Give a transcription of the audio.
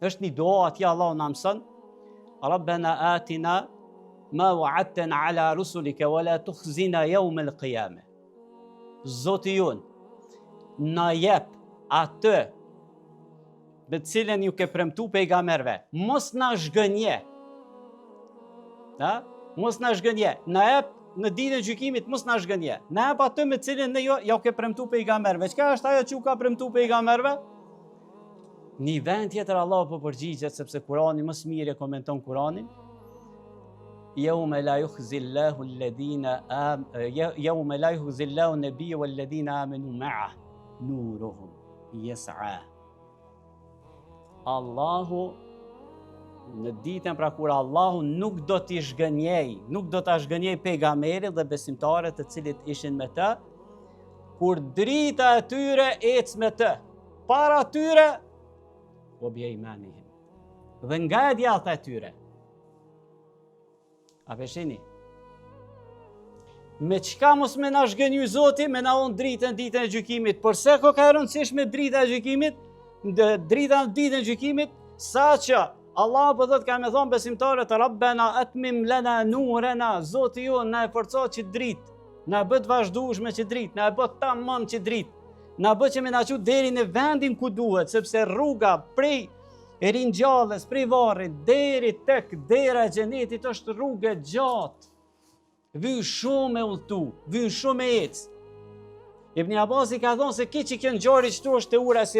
është një dua atje Allah na mëson, Rabbana atina ma wa'adtana ala rusulika wa la tukhzina yawm al-qiyamah. Zoti jon, na jep atë me cilën ju ke premtu pejgamberve. Mos na zhgënje. Mos na zhgënje. Na jep në ditën e gjykimit, mos na zhgënje. Na jep atë me cilën ne jo ke premtu pejgamberve. Çka është ajo që u ka premtu pejgamberve? Një vend tjetër Allah po përgjigjet sepse Kurani më së miri e komenton Kuranin. Yawma la yukhzillahu alladhina yawma la yukhzillahu an-nabiyya walladhina amanu ma'ah nuruhum yas'a. Allahu në ditën pra kur Allahu nuk do t'i zhgënjej, nuk do t'a zhgënjej pejgamberit dhe besimtarët të cilët ishin me të, kur drita e tyre ec me të, para tyre o bjejmanihim, dhe nga e djathta e tyre. A peshini? Me qka mos me na zhgënju Zoti, me na unë ditën e gjykimit, përse ko ka rëndësishme drita e gjykimit, drita në ditën e gjykimit, sa që Allah po thot ka me thonë besimtarët, Rabbena atmim lana nurena, Zoti ju na e forco që dritë, na bët vazhdueshme që dritë, na e bët tamam që dritë, na bët që me na qu deri në vendin ku duhet, sepse rruga prej ringjallës, prej varrit deri tek dera e xhenetit është rrugë gjatë. Vyn shumë e udhtu, vyn shumë e ecë. Ibn Abbasi ka thonë se ki që kënë gjori qëtu është e ura si